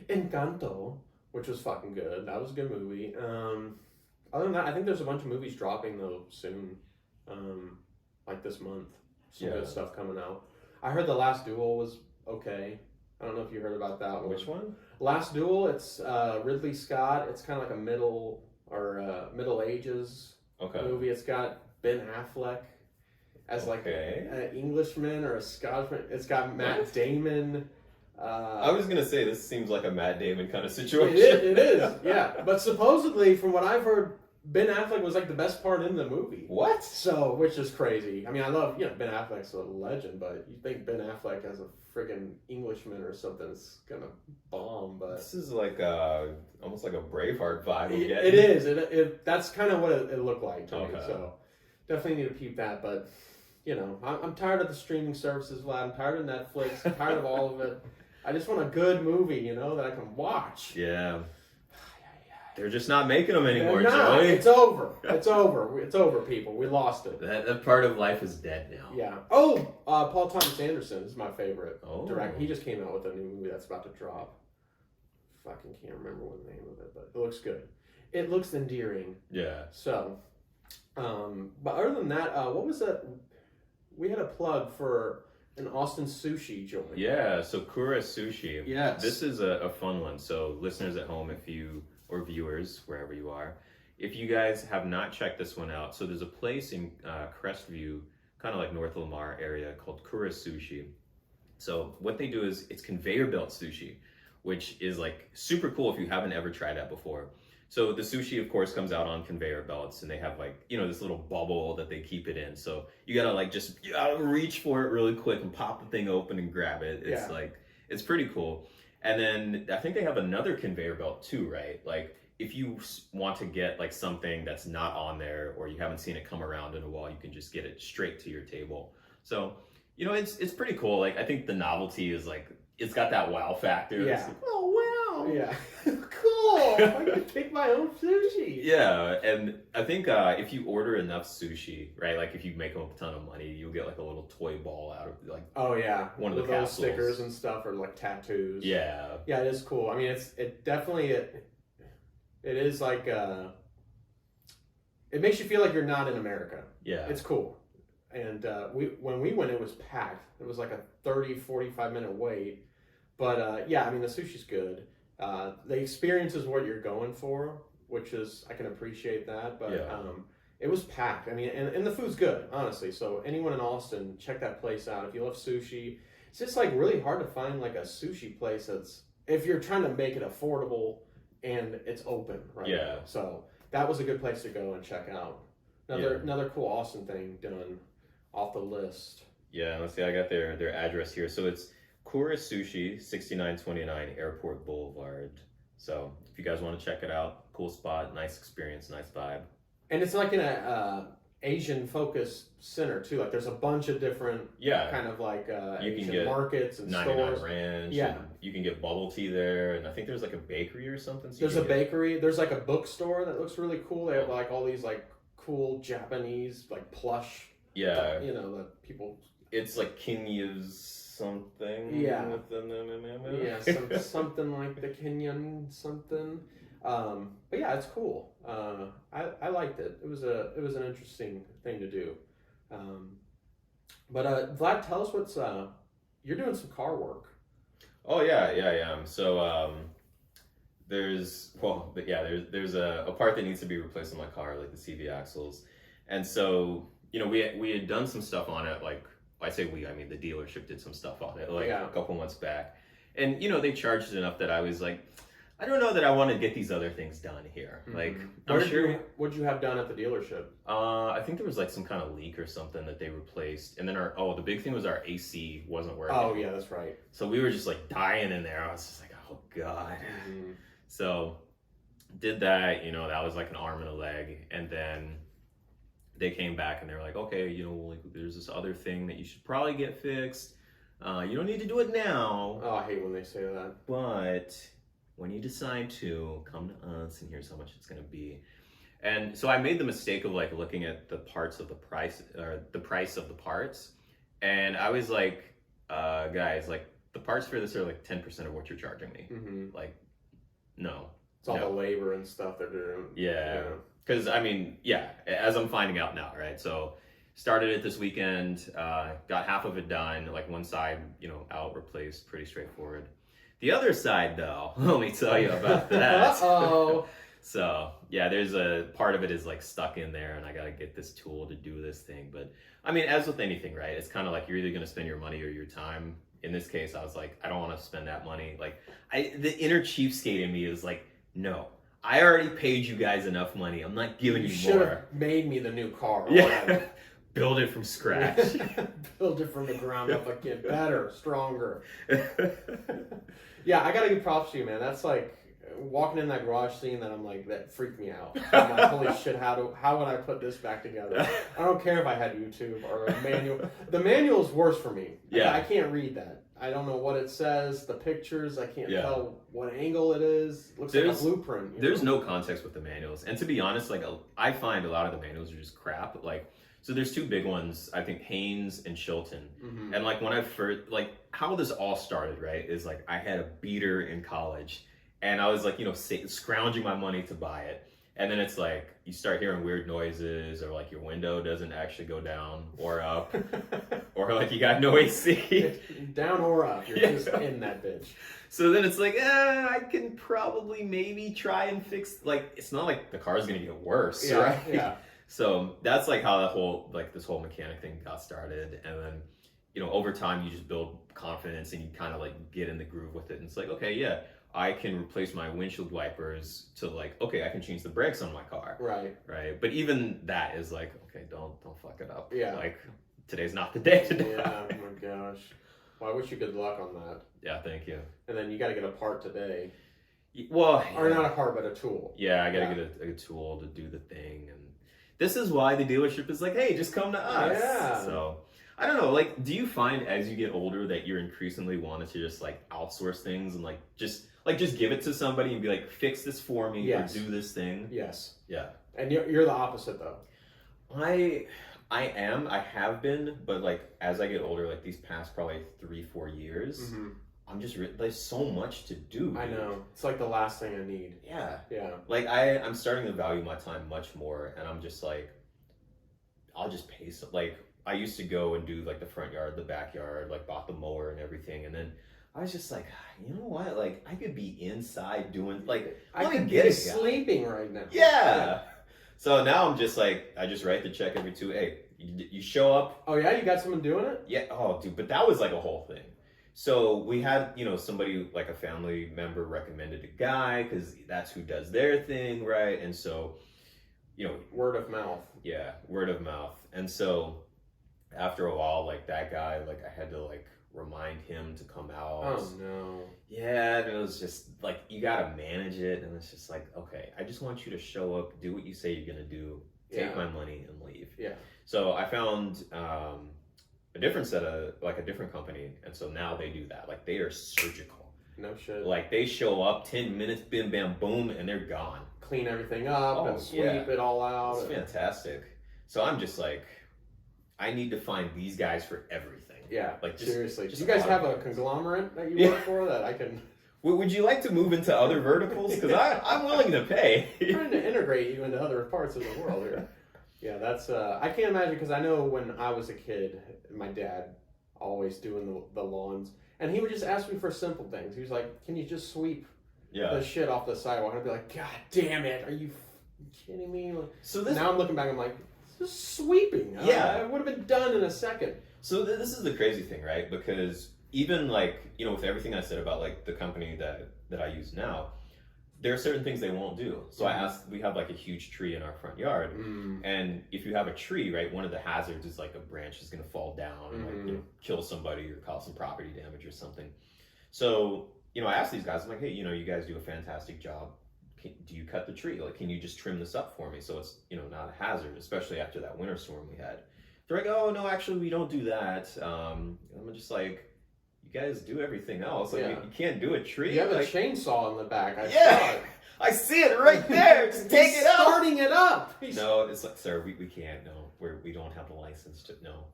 Encanto, which was fucking good. That was a good movie. Other than that, I think there's a bunch of movies dropping though soon, like this month. Some good stuff coming out. I heard The Last Duel was okay. I don't know if you heard about that one. Which one? Last Duel. It's Ridley Scott. It's kind of like a Middle Ages movie. It's got Ben Affleck as like an Englishman or a Scotsman. It's got Matt Damon. I was gonna say this seems like a Matt Damon kind of situation. It is, yeah. But supposedly, from what I've heard, Ben Affleck was like the best part in the movie. What? So, which is crazy. I mean, I love Ben Affleck's a legend, but you think Ben Affleck as a friggin' Englishman or something is gonna bomb? But this is like almost like a Braveheart vibe. It is. That's kind of what it looked like to me. So definitely need to keep that. But you know, I'm tired of the streaming services, Vlad. I'm tired of Netflix. I'm tired of all of it. I just want a good movie, you know, that I can watch. Yeah. They're just not making them anymore, Joey. It's over. It's over. It's over, people. We lost it. That part of life is dead now. Yeah. Oh, Paul Thomas Anderson is my favorite director. He just came out with a new movie that's about to drop. Fucking can't remember what the name of it, but it looks good. It looks endearing. Yeah. So, but other than that, what was that? We had a plug for an Austin sushi joint. Yeah, so Kura Sushi. Yes. This is a fun one. So listeners at home, or viewers, wherever you are, if you guys have not checked this one out, so there's a place in Crestview, kind of like North Lamar area, called Kura Sushi. So what they do is it's conveyor belt sushi, which is like super cool if you haven't ever tried that before. So the sushi, of course, comes out on conveyor belts, and they have like, you know, this little bubble that they keep it in. So you gotta like you gotta reach for it really quick and pop the thing open and grab it. It's it's pretty cool. And then I think they have another conveyor belt too, right? Like if you want to get like something that's not on there, or you haven't seen it come around in a while, you can just get it straight to your table. So You know, it's pretty cool. Like, I think the novelty is like, it's got that wow factor. Yeah. It's like, oh, wow. Yeah. Cool. I can pick my own sushi. Yeah, and I think if you order enough sushi, right, like if you make them a ton of money, you'll get like a little toy ball out of like Oh yeah, one of the little capsules. stickers and stuff, or like tattoos. Yeah. Yeah, it is cool. I mean, it definitely it is like it makes you feel like you're not in America. Yeah. It's cool. And when we went, it was packed. It was like a 45 minute wait. But yeah, I mean, the sushi's good. The experience is what you're going for, which is, I can appreciate that. But Yeah. it was packed. I mean, and the food's good, honestly. So anyone in Austin, check that place out. If you love sushi, it's just like really hard to find like a sushi place that's, if you're trying to make it affordable and it's open, right? Yeah. So that was a good place to go and check out. Another cool Austin thing done off the list. Yeah, let's see, I got their address here. So it's Kura Sushi, 6929 Airport Boulevard. So if you guys want to check it out, cool spot, nice experience, nice vibe. And it's like in a Asian focused center too. Like there's a bunch of different kind of like you can Asian get markets and 99 stores. Ranch. Yeah. And you can get bubble tea there, and I think there's like a bakery or something. So There's a bakery. There's like a bookstore that looks really cool. They have like all these like cool Japanese like plush. Yeah. You know, that people. It's like Kenya's something. Yeah. Yeah. Something like the Kenyan something. But yeah, it's cool. I liked it. It was an interesting thing to do. But Vlad, tell us what's you're doing some car work. Oh yeah. So there's a part that needs to be replaced in my car, like the CV axles, and so we had done some stuff on it. Like I say I mean the dealership did some stuff on it like a couple months back, and they charged enough that I was like, I don't know that I want to get these other things done here. Mm-hmm. Like, what'd you have done at the dealership? I think there was like some kind of leak or something that they replaced, and then the big thing was our AC wasn't working. Oh yeah, that's right. So we were just like dying in there. I was just like, oh god. Mm-hmm. So did that. That was like an arm and a leg, and then they came back and they were like, okay, like there's this other thing that you should probably get fixed. You don't need to do it now. Oh, I hate when they say that. But when you decide to, come to us, and here's how much it's going to be. And so I made the mistake of like looking at the parts of the price, or the price of the parts, and I was like, guys, like the parts for this are like 10% of what you're charging me. Mm-hmm. Like, no. It's all the labor and stuff they're doing. Yeah. Because I mean, as I'm finding out now, right? So started it this weekend, got half of it done, like one side, out, replaced, pretty straightforward. The other side, though, let me tell you about that. Uh-oh. So, yeah, there's a part of it is like stuck in there, and I got to get this tool to do this thing. But, I mean, as with anything, right, it's kind of like you're either going to spend your money or your time. In this case, I was like, I don't want to spend that money. Like, the inner cheapskate in me is like, no, I already paid you guys enough money. I'm not giving you more. You should have made me the new car. Yeah. Build it from scratch. Build it from the ground up again. Better, stronger. Yeah, I gotta give props to you, man. That's like walking in that garage, seeing that, I'm like, that freaked me out. I'm like, holy shit, how would I put this back together? I don't care if I had YouTube or a manual. The manual's worse for me. Yeah. I can't read that. I don't know what it says. The pictures, I can't tell what angle it is. It looks like a blueprint. There's no context with the manuals. And to be honest, like I find a lot of the manuals are just crap. Like, so there's two big ones, I think Haynes and Chilton. Mm-hmm. And like when I first, like how this all started, right, is like I had a beater in college and I was like, scrounging my money to buy it. And then it's like, you start hearing weird noises, or like your window doesn't actually go down or up, or like you got no AC. Down or up, you're just in that bitch. So then it's like, I can probably maybe try and fix, like, it's not like the car's gonna get worse, right? Yeah. So that's like how this whole mechanic thing got started. And then, over time you just build confidence and you kind of like get in the groove with it. And it's like, okay, yeah, I can replace my windshield wipers to like, okay, I can change the brakes on my car. Right. But even that is like, okay, don't fuck it up. Yeah. Like today's not the day today. Yeah, oh my gosh. Well, I wish you good luck on that. Yeah, thank you. And then you got to get a part today. Well, or not a part, but a tool. Yeah, I got to get a tool to do the thing. And this is why the dealership is like, hey, just come to us. Yeah. So I don't know, like, do you find as you get older that you're increasingly wanting to just like outsource things and just give it to somebody and be like, fix this for me or do this thing? Yes. Yeah. And you're the opposite though. I have been, but like as I get older, like these past probably 3-4 years, I'm just there's so much to do. I know. It's like the last thing I need. Yeah. Yeah. Like I'm starting to value my time much more, and I'm just like, I'll just pay some. Like I used to go and do like the front yard, the backyard, like bought the mower and everything, and then I was just like, you know what? Like I could be inside doing like I could be sleeping right now. Yeah. So now I'm just like, I just write the check every 2. Hey, you show up. Oh yeah, you got someone doing it? Yeah. Oh, dude, but that was like a whole thing. So we had, somebody like a family member recommended a guy because that's who does their thing, right? And so, word of mouth. Yeah, word of mouth. And so after a while, like that guy, like I had to like remind him to come out. Oh no. Yeah, and it was just like you gotta manage it, and it's just like, okay, I just want you to show up, do what you say you're gonna do, take my money, and leave. Yeah. So I found a different company, and so now they do that. Like they are surgical. No shit. Like they show up, 10 minutes, bim bam boom, and they're gone. Clean everything up and sweep it all out. It's fantastic. So I'm just like, I need to find these guys for everything. Yeah, like seriously. Do you guys have a conglomerate that you work for that I can? Would you like to move into other verticals? Because I'm willing to pay. I'm trying to integrate you into other parts of the world here. Yeah, that's I can't imagine, because I know when I was a kid, my dad always doing the lawns, and he would just ask me for simple things. He was like, "Can you just sweep the shit off the sidewalk?" And I'd be like, "God damn it, are you kidding me?" Like, so now I'm looking back, I'm like, just sweeping. Yeah, it would have been done in a second. So this is the crazy thing, right? Because even like, with everything I said about like the company that I use now, there are certain things they won't do. So I asked, we have like a huge tree in our front yard. And if you have a tree, right, one of the hazards is like a branch is going to fall down and like, kill somebody or cause some property damage or something. So, I asked these guys, I'm like, hey, you guys do a fantastic job. Do you cut the tree? Like, can you just trim this up for me so it's, not a hazard, especially after that winter storm we had? They're like, oh, no, actually, we don't do that. I'm just like, you guys do everything else. Like, you can't do a tree. You have a chainsaw in the back. I see it right there. Just take it out. Starting it up. No, it's like, sir, we can't. No, we don't have the license to. No.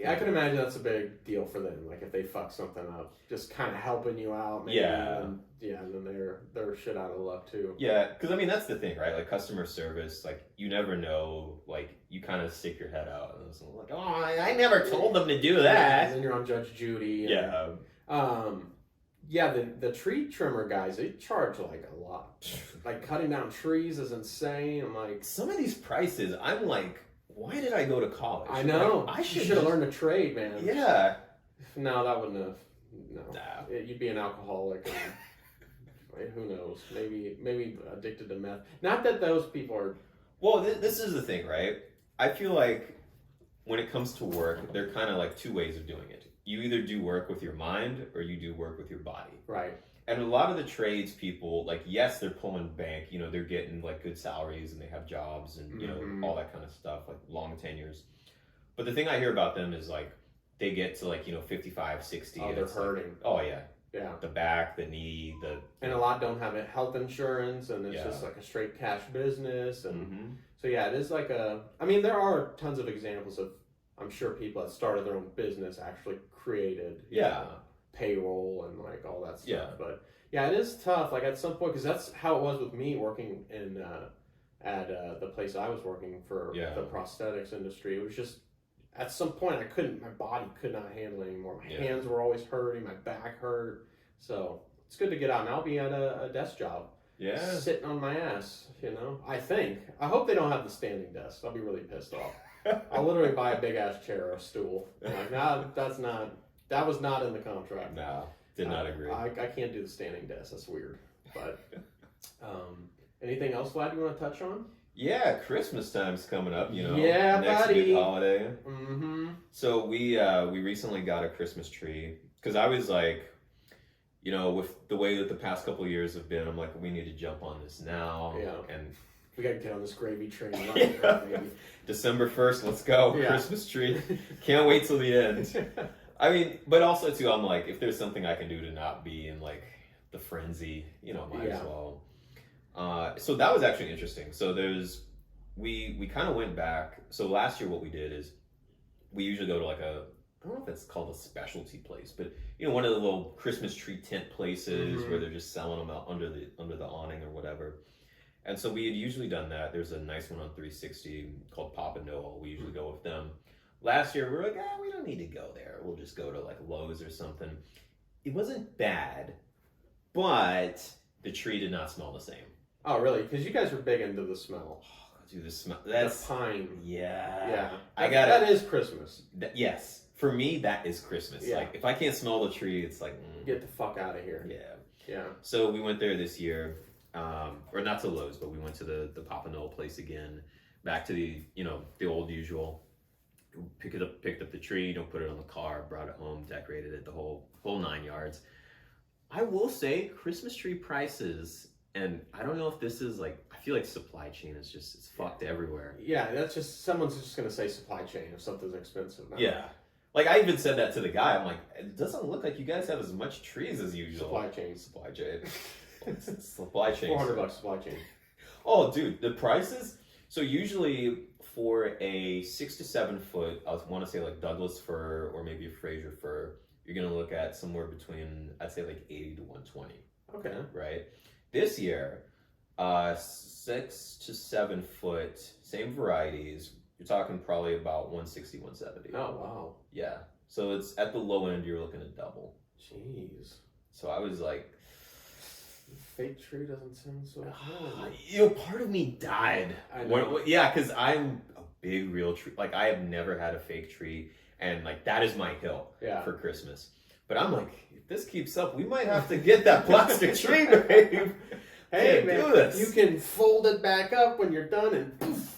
I can imagine that's a big deal for them. Like if they fuck something up, just kind of helping you out. Maybe, and then they're shit out of luck too. Yeah, because that's the thing, right? Like customer service, like you never know. Like you kind of stick your head out and it's like, oh, I never told them to do that. Yeah, and then you're on Judge Judy. And, the tree trimmer guys, they charge like a lot. Like cutting down trees is insane. I'm like, some of these prices, I'm like, why did I go to college? I know. Like, I should have learned a trade, man. Yeah. No, that wouldn't have. No. Nah. You'd be an alcoholic. And, who knows? Maybe addicted to meth. Not that those people are. Well, this is the thing, right? I feel like when it comes to work, there are kind of like two ways of doing it. You either do work with your mind or you do work with your body. Right. And a lot of the trades people, like, yes, they're pulling bank, they're getting like good salaries and they have jobs and, all that kind of stuff, like long tenures. But the thing I hear about them is like, they get to like, 55, 60. Oh, they're hurting. Like, oh yeah. Yeah. The back, the knee, and a lot don't have health insurance, and it's just like a straight cash business. And so yeah, it is like there are tons of examples of, I'm sure people that started their own business actually created payroll and like all that stuff. But yeah, it is tough. Like at some point, because that's how it was with me working in at the place I was working for the prosthetics industry. It was just at some point my body could not handle it anymore. My hands were always hurting, my back hurt. So it's good to get out, and I'll be at a desk job. Yeah, sitting on my ass. I hope they don't have the standing desk. I'll be really pissed off. I'll literally buy a big ass chair or a stool. Like, nah, that was not in the contract. No, did not agree. I can't do the standing desk. That's weird. But anything else, Vlad, you want to touch on? Yeah, Christmas time's coming up. Yeah, next buddy. big holiday. So we recently got a Christmas tree because I was like, with the way that the past couple of years have been, I'm like, we need to jump on this now. Yeah. And We gotta get on this gravy train. Baby. December 1st, let's go. Yeah. Christmas tree. Can't wait till the end. I mean, but also too, I'm like, if there's something I can do to not be in like the frenzy, might as well. So that was actually interesting. So we kind of went back. So last year what we did is we usually go to like I don't know if it's called a specialty place, but one of the little Christmas tree tent places where they're just selling them out under the awning or whatever. And so we had usually done that. There's a nice one on 360 called Papa Noel. We usually go with them. Last year we were like, we don't need to go there. We'll just go to like Lowe's or something. It wasn't bad, but the tree did not smell the same. Oh, really? Because you guys are big into the smell. Oh, dude, the smell. That's the pine. Yeah. Yeah. That is Christmas. Yes. For me, that is Christmas. Yeah. Like, if I can't smell the tree, it's like... Get the fuck out of here. Yeah. So we went there this year. Or not to Lowe's, but we went to the Papa Noel place again. Back to the old usual. Picked up the tree, put it on the car, brought it home, decorated it, the whole 9 yards. I will say, Christmas tree prices, and I don't know if this is like, I feel like supply chain is just, it's fucked everywhere. Yeah, that's just, someone's just gonna say supply chain if something's expensive now. Yeah. Like, I even said that to the guy. I'm like, it doesn't look like you guys have as much trees as usual. Supply chain. Supply chain. Supply chain. $400 supply chain. Oh, dude, the prices. So usually for a 6 to 7 foot, I want to say like Douglas fir or maybe a Fraser fir, you're gonna look at somewhere between, I'd say like 80 to 120. Okay. Right. This year, 6 to 7 foot, same varieties. You're talking probably about 160, 170. Oh, wow. Yeah. So it's at the low end, you're looking at double. Jeez. So I was like, fake tree doesn't sound so good. Part of me died. I know. Yeah, because I'm a big real tree. Like, I have never had a fake tree, and like that is my hill for Christmas. But I'm like, if this keeps up, we might have to get that plastic tree, babe. Hey, Can't man, do this. you can fold it back up when you're done and poof,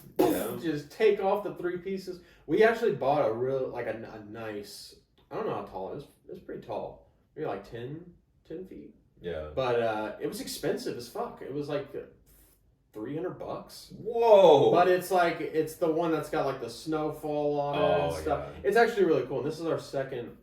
just take off the 3 pieces. We actually bought a real, like a nice, I don't know how tall it is. It's pretty tall. Maybe like 10 feet. Yeah. But it was expensive as fuck. It was like $300. Whoa. But it's like, it's the one that's got like the snowfall on it and stuff. Yeah. It's actually really cool. And this is our second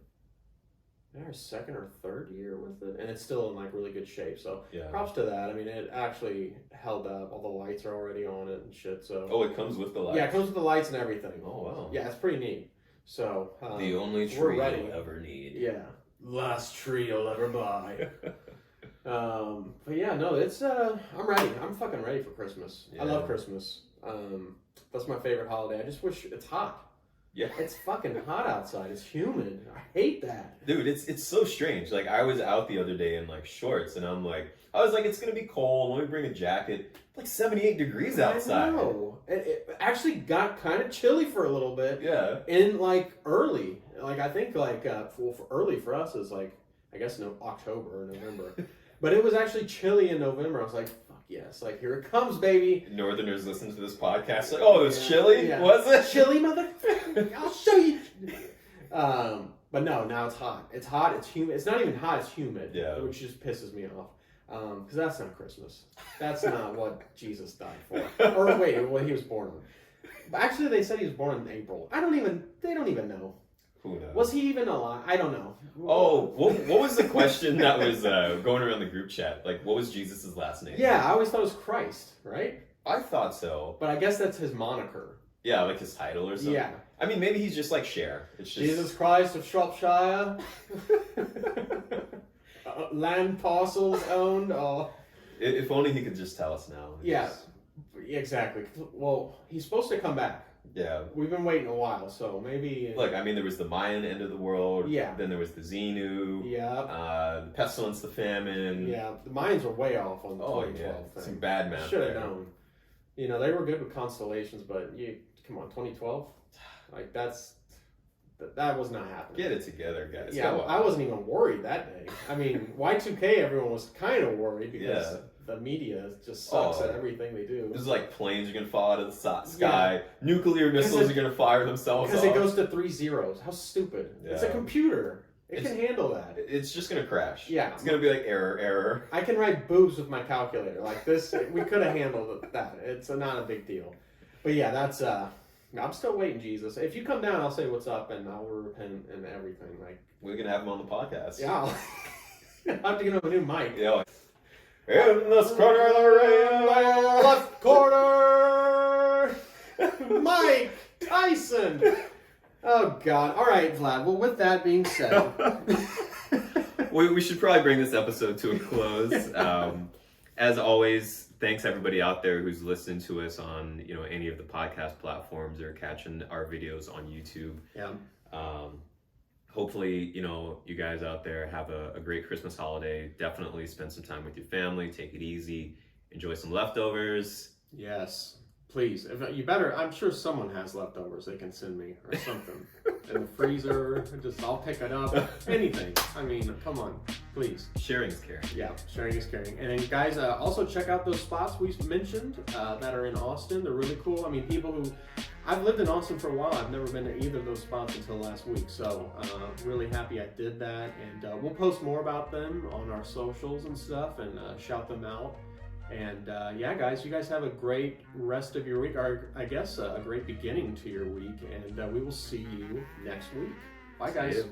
or third year with it. And it's still in like really good shape. So props to that. I mean, it actually held up. All the lights are already on it and shit. So Oh, it comes with the lights? Yeah, it comes with the lights and everything. Oh, wow. Yeah, it's pretty neat. So the only tree you'll ever need. Yeah. Last tree you'll ever buy. But yeah, no, it's I'm ready. I'm fucking ready for Christmas. Yeah. I love Christmas. That's my favorite holiday. I just wish it's hot. Yeah. It's fucking hot outside. It's humid. I hate that. Dude, it's so strange. Like, I was out the other day in like shorts, and I was like, it's gonna be cold. Let me bring a jacket. It's like 78 degrees outside. I know. It actually got kind of chilly for a little bit. Yeah. In like early, like I think like for early for us is like I guess no October or November, but it was actually chilly in November. I was like, fuck yes, like here it comes, baby. Northerners listen to this podcast like, oh, it was chilly? Yeah. Was it? Chilly, motherfucker? I'll show you. But no, now it's hot. It's hot. It's humid. It's not even hot. It's humid. Yeah. Which just pisses me off. Because that's not Christmas. That's not what Jesus died for. Or wait, what he was born on. But actually, they said he was born in April. They don't even know. Who knows? Was he even alive? I don't know. Oh, what was the question that was going around the group chat? Like, what was Jesus' last name? Yeah, I always thought it was Christ, right? I thought so. But I guess that's his moniker. Yeah, like his title or something. Yeah. I mean, maybe he's just like Cher. It's just... Jesus Christ of Shropshire. Land parcels owned. Oh. If only he could just tell us now. Yeah, exactly. Well, he's supposed to come back. Yeah. We've been waiting a while, so maybe... Look, I mean, there was the Mayan end of the world. Yeah. Then there was the Xenu. Yeah. The pestilence, the famine. Yeah, the Mayans were way off on the 2012 thing. Some bad math Should have there. known. You know, they were good with constellations, but come on, 2012? Like, that was not happening. Get it together, guys. Yeah, I wasn't even worried that day. I mean, Y2K, everyone was kind of worried because the media just sucks at everything they do. It was like planes are going to fall out of the sky. Yeah. Nuclear missiles are going to fire themselves Because it goes to 3 zeros. How stupid. Yeah. It's a computer. It can handle that. It's just gonna crash. Yeah. It's gonna be like error. I can write boobs with my calculator. Like this, we could have handled that. It's not a big deal. But yeah, that's I'm still waiting, Jesus. If you come down, I'll say what's up and I'll repent and everything. Like we're gonna have him on the podcast. Yeah, I'll have to get him a new mic. Yeah. In this corner of the ring, left corner, Mike Tyson. Oh God! All right, Vlad. Well, with that being said, we should probably bring this episode to a close. As always, thanks everybody out there who's listened to us on any of the podcast platforms or catching our videos on YouTube. Yeah. Hopefully, you guys out there have a great Christmas holiday. Definitely spend some time with your family. Take it easy. Enjoy some leftovers. Yes. Please. If you better, I'm sure someone has leftovers they can send me or something. In the freezer. I'll pick it up. Anything. I mean, come on. Please. Sharing is caring. Yeah, sharing is caring. And then guys, also check out those spots we mentioned that are in Austin. They're really cool. I mean, people who... I've lived in Austin for a while. I've never been to either of those spots until last week. So really happy I did that. And we'll post more about them on our socials and stuff and shout them out. And yeah, guys, you guys have a great rest of your week, or I guess a great beginning to your week. And we will see you next week. Bye, guys.